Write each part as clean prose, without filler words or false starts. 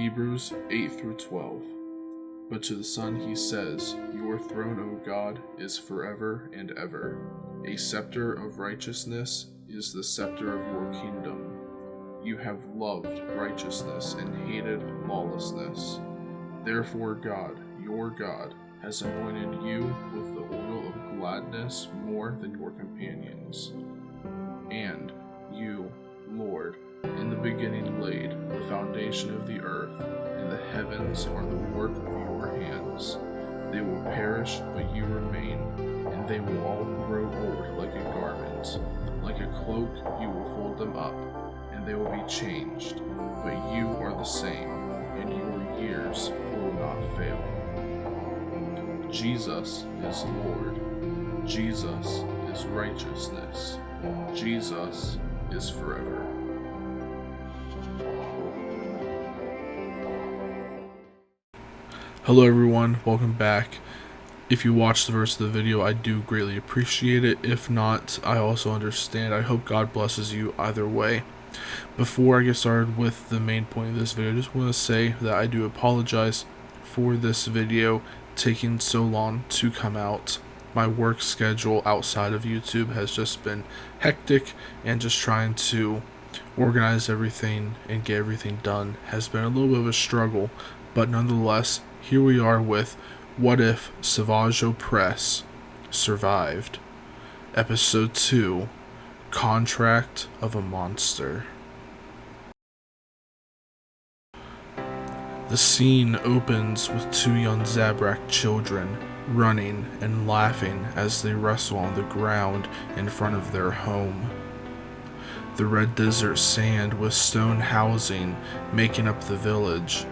Hebrews 8 through 12. But to the Son he says, Your throne, O God, is forever and ever. A scepter of righteousness is the scepter of your kingdom. You have loved righteousness and hated lawlessness. Therefore God, your God, has anointed you with the oil of gladness more than your companions. And you, Lord, in the beginning laid the foundation of the earth, and the heavens are the work of your hands. They will perish, but you remain, and they will all grow old like a garment. Like a cloak you will fold them up, and they will be changed. But you are the same, and your years will not fail. Jesus is Lord. Jesus is righteousness. Jesus is forever. Hello everyone, welcome back. If you watched the rest of the video, I do greatly appreciate it. If not, I also understand. I hope God blesses you either way. Before I get started with the main point of this video, I just want to say that I do apologize for this video taking so long to come out. My work schedule outside of YouTube has just been hectic, and just trying to organize everything and get everything done has been a little bit of a struggle. But nonetheless, here we are with What If Savage Opress Survived? Episode 2, Contract of a Monster. The scene opens with two young Zabrak children running and laughing as they wrestle on the ground in front of their home. The red desert sand with stone housing making up the village.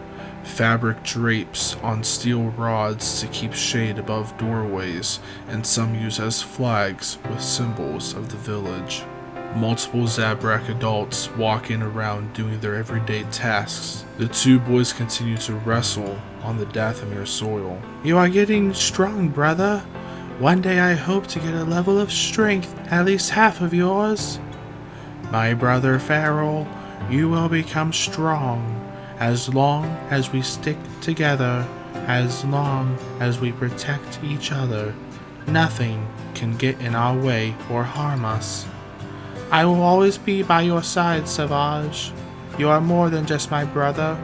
Fabric drapes on steel rods to keep shade above doorways, and some used as flags with symbols of the village. Multiple Zabrak adults walking around doing their everyday tasks. The two boys continue to wrestle on the Dathomir soil. You are getting strong, brother. One day I hope to get a level of strength, at least half of yours. My brother Farrell, you will become strong. As long as we stick together, as long as we protect each other, nothing can get in our way or harm us. I will always be by your side, Savage. You are more than just my brother.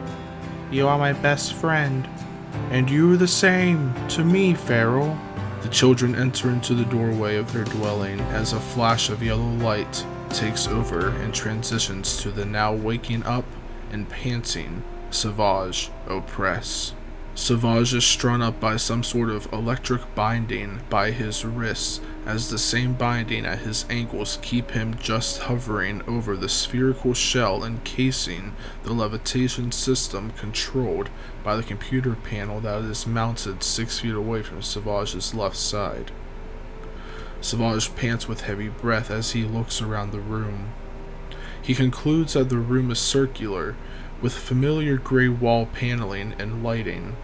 You are my best friend. And you are the same to me, Farrell. The children enter into the doorway of their dwelling as a flash of yellow light takes over and transitions to the now waking up and panting Savage Opress. Savage is strung up by some sort of electric binding by his wrists, as the same binding at his ankles keep him just hovering over the spherical shell encasing the levitation system controlled by the computer panel that is mounted 6 feet away from Savage's left side. Savage pants with heavy breath as he looks around the room. He concludes that the room is circular, with familiar gray wall paneling and lighting.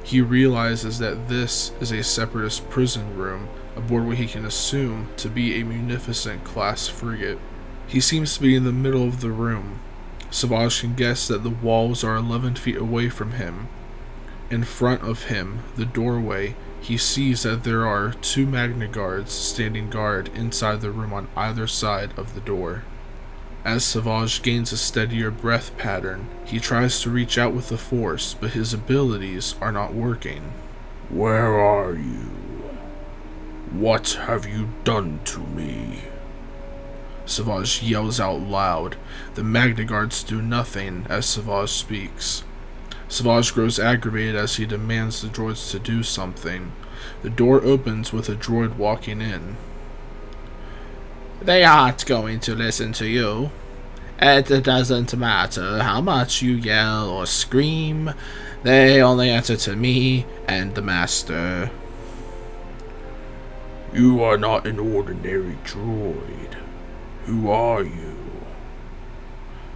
He realizes that this is a separatist prison room, aboard what he can assume to be a munificent class frigate. He seems to be in the middle of the room. Savage can guess that the walls are 11 feet away from him. In front of him, the doorway, he sees that there are two Magna Guards standing guard inside the room on either side of the door. As Savage gains a steadier breath pattern, he tries to reach out with the force, but his abilities are not working. Where are you? What have you done to me? Savage yells out loud. The Magna Guards do nothing as Savage speaks. Savage grows aggravated as he demands the droids to do something. The door opens with a droid walking in. They aren't going to listen to you. It doesn't matter how much you yell or scream. They only answer to me and the Master. You are not an ordinary droid. Who are you?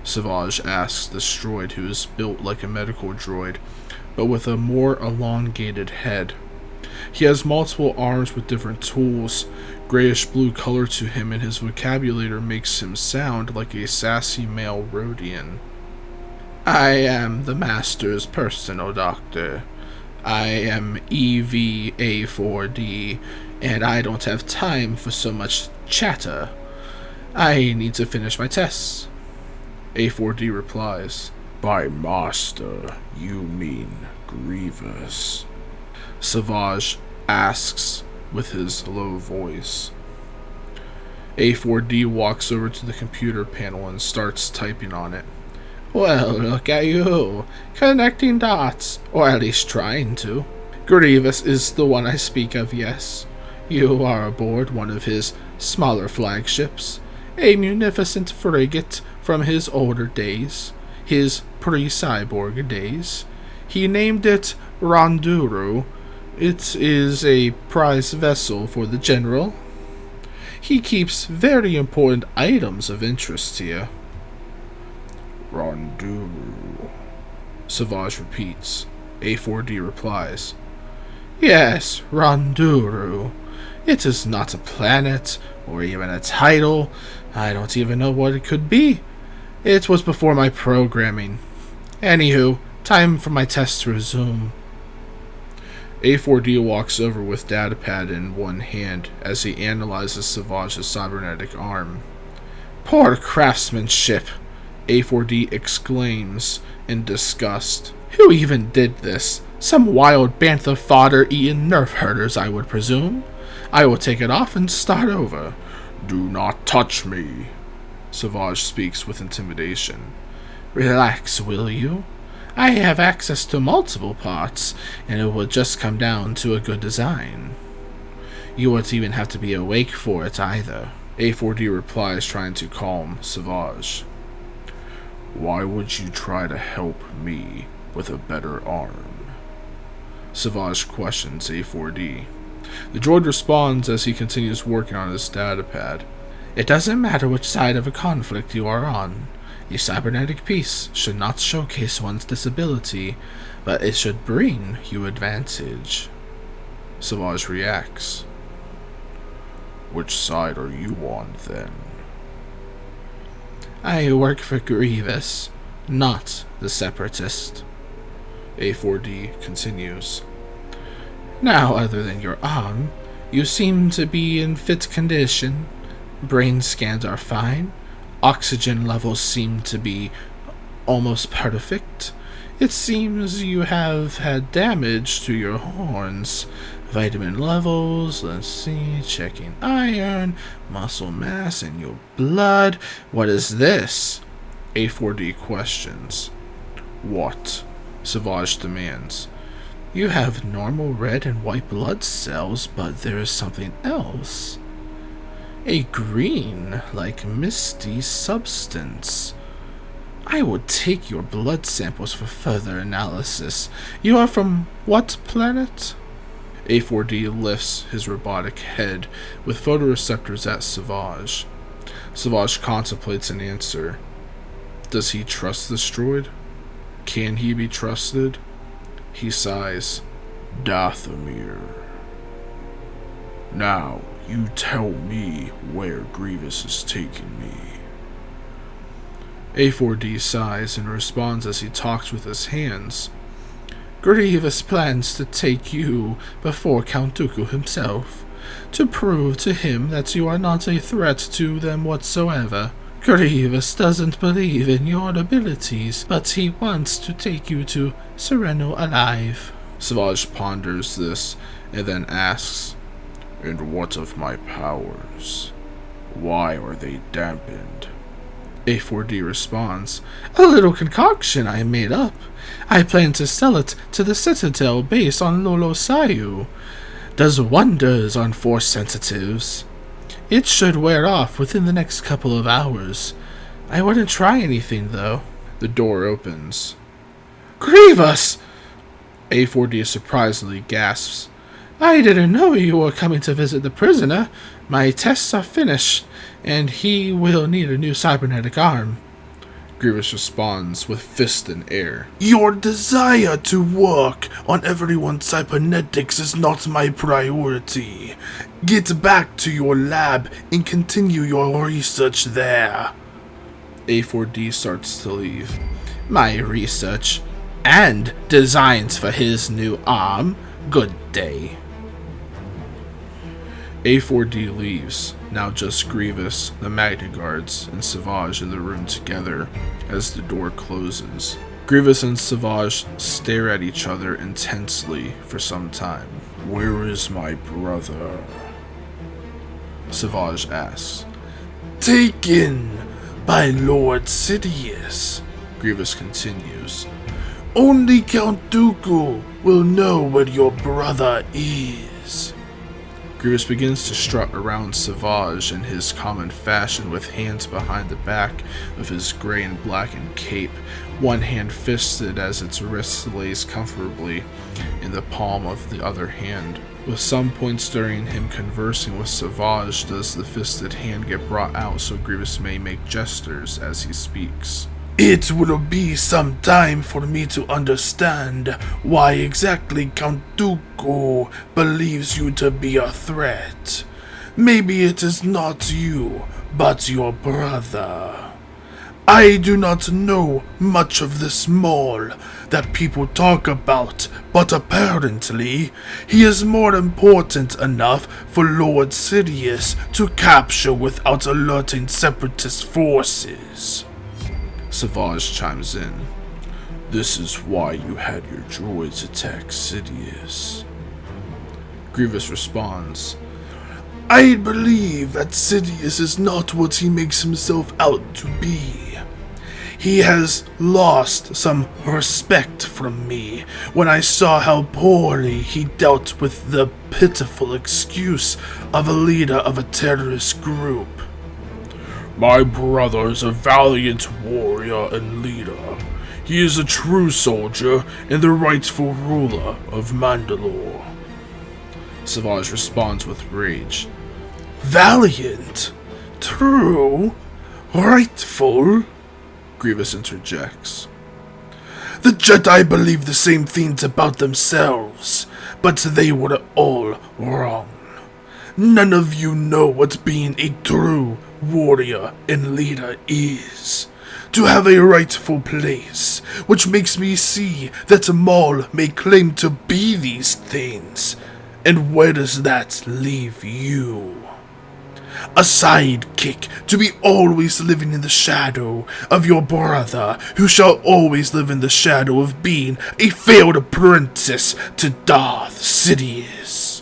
Savage asks the droid, who is built like a medical droid, but with a more elongated head. He has multiple arms with different tools. Grayish-blue color to him, and his vocabulary makes him sound like a sassy male Rhodian. I am the Master's personal doctor. I am EVA4D, and I don't have time for so much chatter. I need to finish my tests. A4D replies, By master, you mean Grievous? Savage asks with his low voice. A4D walks over to the computer panel and starts typing on it. Well, look at you, connecting dots, or at least trying to. Grievous is the one I speak of, yes. You are aboard one of his smaller flagships, a munificent frigate from his older days, his pre-cyborg days. He named it Ronduru. It is a prize vessel for the General. He keeps very important items of interest here. Ronduru, Savage repeats. A4D replies, Yes, Ronduru. It is not a planet, or even a title. I don't even know what it could be. It was before my programming. Anywho, time for my test to resume. A4D walks over with datapad in one hand as he analyzes Savage's cybernetic arm. Poor craftsmanship, A4D exclaims in disgust. Who even did this? Some wild bantha fodder-eating nerf herders, I would presume. I will take it off and start over. Do not touch me, Savage speaks with intimidation. Relax, will you? I have access to multiple parts, and it will just come down to a good design. You won't even have to be awake for it either. A4D replies, trying to calm Savage. Why would you try to help me with a better arm? Savage questions A4D. The droid responds as he continues working on his datapad. It doesn't matter which side of a conflict you are on. A cybernetic piece should not showcase one's disability, but it should bring you advantage. Savage reacts. Which side are you on, then? I work for Grievous, not the Separatist. A4D continues. Now, other than your arm, you seem to be in fit condition. Brain scans are fine. Oxygen levels seem to be almost perfect. It seems you have had damage to your horns. Vitamin levels, let's see, checking iron, muscle mass in your blood. What is this? A4D questions. What? Savage demands. You have normal red and white blood cells, but there is something else. A green, like misty substance. I would take your blood samples for further analysis. You are from what planet? A4D lifts his robotic head with photoreceptors at Savage. Savage contemplates an answer. Does he trust this droid? Can he be trusted? He sighs. Dathomir. Now, you tell me where Grievous is taking me. A4D sighs and responds as he talks with his hands. Grievous plans to take you before Count Dooku himself, to prove to him that you are not a threat to them whatsoever. Grievous doesn't believe in your abilities, but he wants to take you to Sereno alive. Savage ponders this and then asks, And what of my powers? Why are they dampened? A4D responds, A little concoction I made up. I plan to sell it to the Citadel base on Lolo Sayu. Does wonders on force sensitives. It should wear off within the next couple of hours. I wouldn't try anything, though. The door opens. Grievous! A4D surprisingly gasps. I didn't know you were coming to visit the prisoner. My tests are finished, and he will need a new cybernetic arm. Grievous responds with fist in air. Your desire to work on everyone's cybernetics is not my priority. Get back to your lab and continue your research there. A4D starts to leave. my research and designs for his new arm. Good day. A4D leaves, now just Grievous, the Magna Guards, and Savage in the room together as the door closes. Grievous and Savage stare at each other intensely for some time. "Where is my brother?" Savage asks. "Taken by Lord Sidious," Grievous continues. "Only Count Dooku will know where your brother is." Grievous begins to strut around Savage in his common fashion with hands behind the back of his gray and blackened cape, one hand fisted as its wrist lays comfortably in the palm of the other hand. With some points during him conversing with Savage does the fisted hand get brought out so Grievous may make gestures as he speaks. "It will be some time for me to understand why exactly Count Dooku believes you to be a threat. Maybe it is not you, but your brother. I do not know much of this Maul that people talk about, but apparently he is more important enough for Lord Sidious to capture without alerting Separatist forces." Savage chimes in. "This is why you had your droids attack Sidious." Grievous responds, "I believe that Sidious is not what he makes himself out to be. He has lost some respect from me when I saw how poorly he dealt with the pitiful excuse of a leader of a terrorist group. My brother is a valiant warrior and leader. He is a true soldier and the rightful ruler of Mandalore." Savage responds with rage. "Valiant? True? Rightful?" Grievous interjects. "The Jedi believe the same things about themselves, but they were all wrong. None of you know what being a true warrior and leader is. To have a rightful place, which makes me see that Maul may claim to be these things. And where does that leave you? A sidekick to be always living in the shadow of your brother, who shall always live in the shadow of being a failed apprentice to Darth Sidious.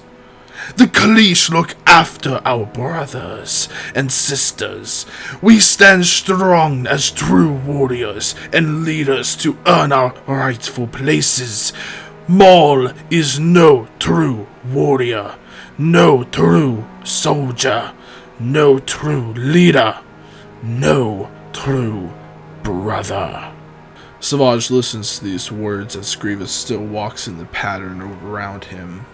The Kaleesh look after our brothers and sisters. We stand strong as true warriors and leaders to earn our rightful places. Maul is no true warrior, no true soldier, no true leader, no true brother." Savage listens to these words as Grievous still walks in the pattern around him,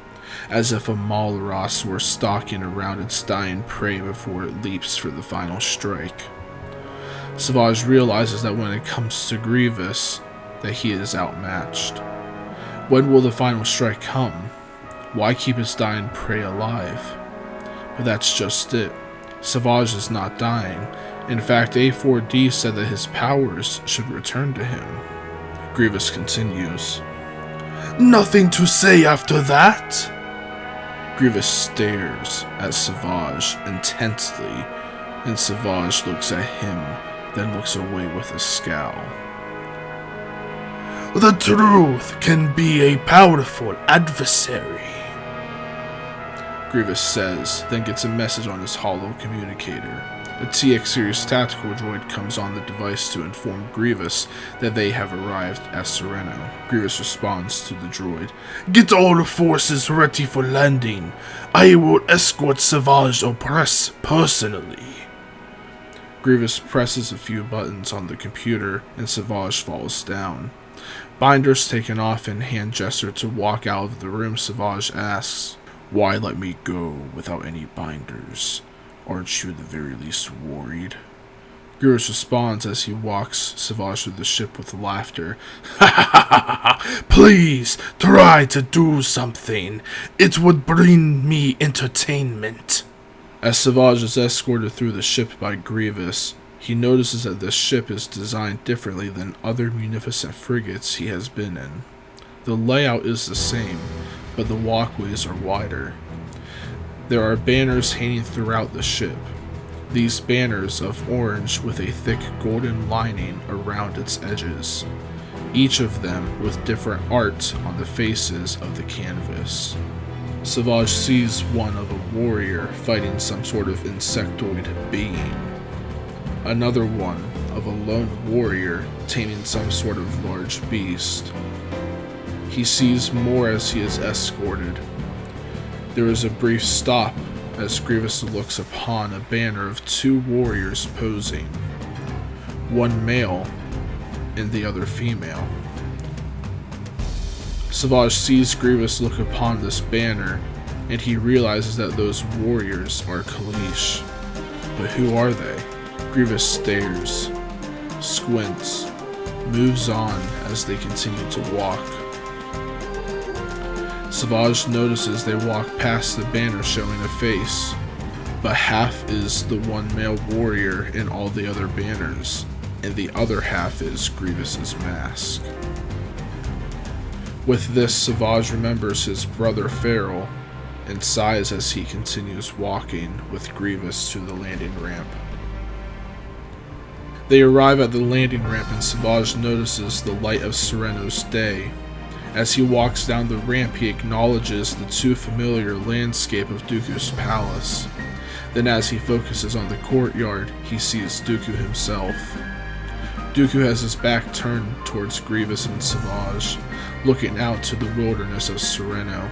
as if a Malros were stalking around its dying prey before it leaps for the final strike. Savage realizes that when it comes to Grievous, that he is outmatched. When will the final strike come? Why keep its dying prey alive? But that's just it. Savage is not dying. In fact, A4D said that his powers should return to him. Grievous continues. "Nothing to say after that?" Grievous stares at Savage intensely, and Savage looks at him, then looks away with a scowl. "The truth can be a powerful adversary," Grievous says, then gets a message on his holo communicator. A TX series tactical droid comes on the device to inform Grievous that they have arrived at Sereno. Grievous responds to the droid, "Get all forces ready for landing. I will escort Savage Opress personally." Grievous presses a few buttons on the computer and Savage falls down. Binders taken off and hand gesture to walk out of the room. Savage asks, "Why let me go without any binders? Aren't you at the very least worried?" Grievous responds as he walks Savage through the ship with laughter. "Ha ha ha ha! Please try to do something. It would bring me entertainment." As Savage is escorted through the ship by Grievous, He notices that this ship is designed differently than other munificent frigates he has been in. The layout is the same, but the walkways are wider. There are banners hanging throughout the ship. These banners of orange with a thick golden lining around its edges, each of them with different art on the faces of the canvas. Savage sees one of a warrior fighting some sort of insectoid being, another one of a lone warrior taming some sort of large beast. He sees more as he is escorted. There is a brief stop as Grievous looks upon a banner of two warriors posing, one male and the other female. Savage sees Grievous look upon this banner, and he realizes that those warriors are Kalish. But who are they? Grievous stares, squints, moves on as they continue to walk. Savage notices they walk past the banner showing a face, but half is the one male warrior in all the other banners, and the other half is Grievous's mask. With this, Savage remembers his brother Farrell, and sighs as he continues walking with Grievous to the landing ramp. They arrive at the landing ramp and Savage notices the light of Sereno's day. As he walks down the ramp, he acknowledges the too familiar landscape of Dooku's palace. Then as he focuses on the courtyard, he sees Dooku himself. Dooku has his back turned towards Grievous and Savage, looking out to the wilderness of Sereno.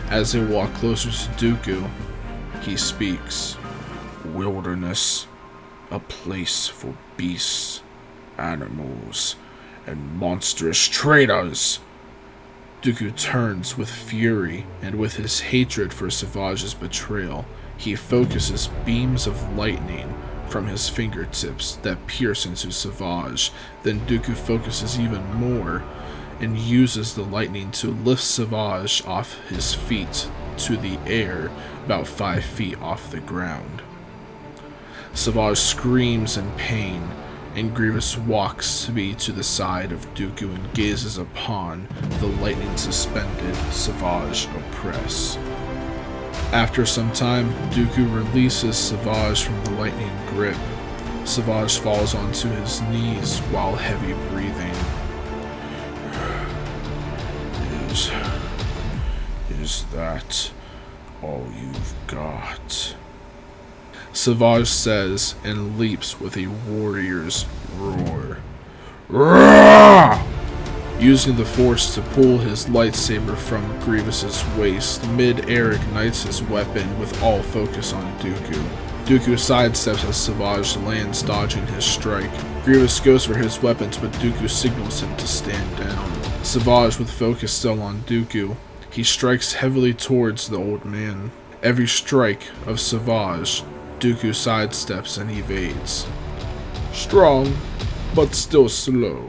As they walk closer to Dooku, he speaks. Wilderness, a place for beasts, animals, and monstrous traitors. Dooku turns with fury, and with his hatred for Savage's betrayal, he focuses beams of lightning from his fingertips that pierce into Savage. Then Dooku focuses even more and uses the lightning to lift Savage off his feet to the air about 5 feet off the ground. Savage screams in pain, and Grievous walks to the side of Dooku and gazes upon the lightning-suspended Savage Opress. After some time, Dooku releases Savage from the lightning grip. Savage falls onto his knees while heavy breathing. Is that all you've got? Savage says and leaps with a warrior's roar. Roar! Using the force to pull his lightsaber from Grievous's waist, mid-air ignites his weapon with all focus on Dooku. Dooku sidesteps as Savage lands, dodging his strike. Grievous goes for his weapons, but Dooku signals him to stand down. Savage, with focus still on Dooku, he strikes heavily towards the old man. Every strike of Savage, Dooku sidesteps and evades. Strong, but still slow.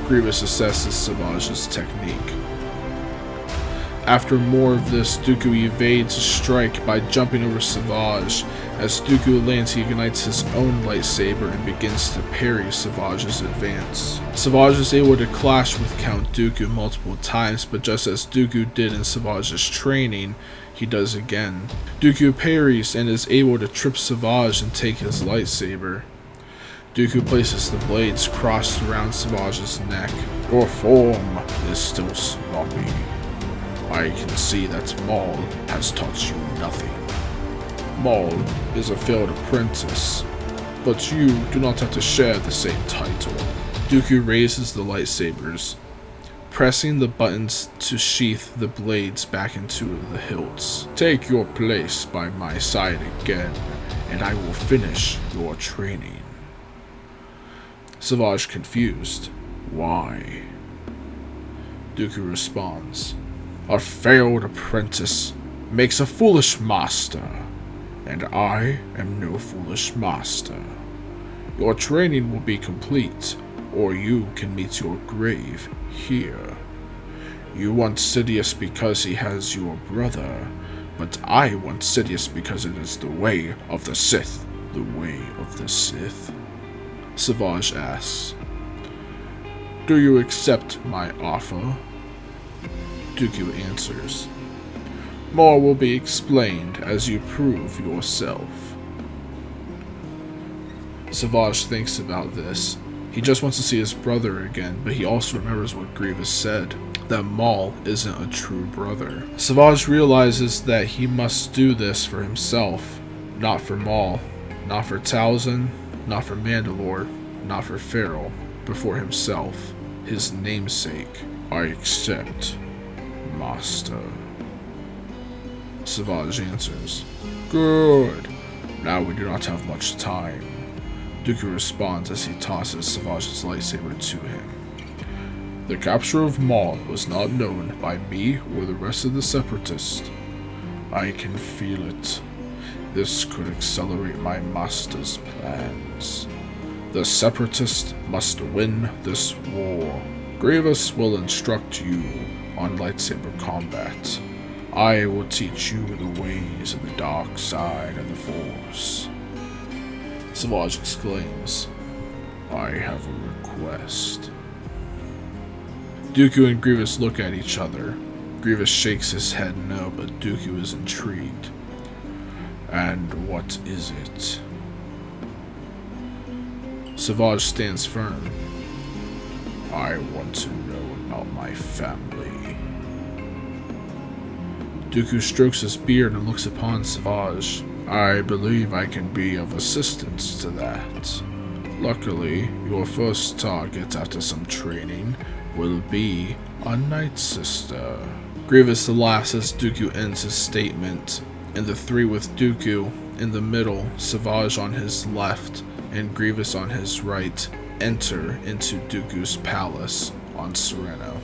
Grievous assesses Savage's technique. After more of this, Dooku evades a strike by jumping over Savage. As Dooku lands, he ignites his own lightsaber and begins to parry Savage's advance. Savage is able to clash with Count Dooku multiple times, but just as Dooku did in Savage's training, he does again. Dooku parries and is able to trip Savage and take his lightsaber. Dooku places the blades crossed around Savage's neck. Your form is still sloppy. I can see that Maul has taught you nothing. Maul is a failed apprentice, but you do not have to share the same title. Dooku raises the lightsabers, pressing the buttons to sheath the blades back into the hilts. Take your place by my side again, and I will finish your training. Savage confused. Why? Dooku responds. A failed apprentice makes a foolish master, and I am no foolish master. Your training will be complete, or you can meet your grave here. You want Sidious because he has your brother, but I want Sidious because it is the way of the Sith. the way of the Sith? Savage asks. Do you accept my offer? Dooku answers. More will be explained as you prove yourself. Savage thinks about this. He just wants to see his brother again, but he also remembers what Grievous said, that Maul isn't a true brother. Savage realizes that he must do this for himself, not for Maul, not for Talzin, not for Mandalore, not for Farrell, but for himself, his namesake. I accept, Master. Savage answers. Good. Now we do not have much time. Dooku responds as he tosses Savage's lightsaber to him. The capture of Maul was not known by me or the rest of the Separatists. I can feel it. This could accelerate my master's plans. The Separatists must win this war. Grievous will instruct you on lightsaber combat. I will teach you the ways of the dark side of the Force. Savage exclaims, I have a request. Dooku and Grievous look at each other. Grievous shakes his head no, but Dooku is intrigued. And what is it? Savage stands firm. I want to know about my family. Dooku strokes his beard and looks upon Savage. I believe I can be of assistance to that. Luckily, your first target after some training will be a Night Sister. Grievous laughs as Dooku ends his statement, and the three with Dooku in the middle, Savage on his left, and Grievous on his right, enter into Dooku's palace on Sereno.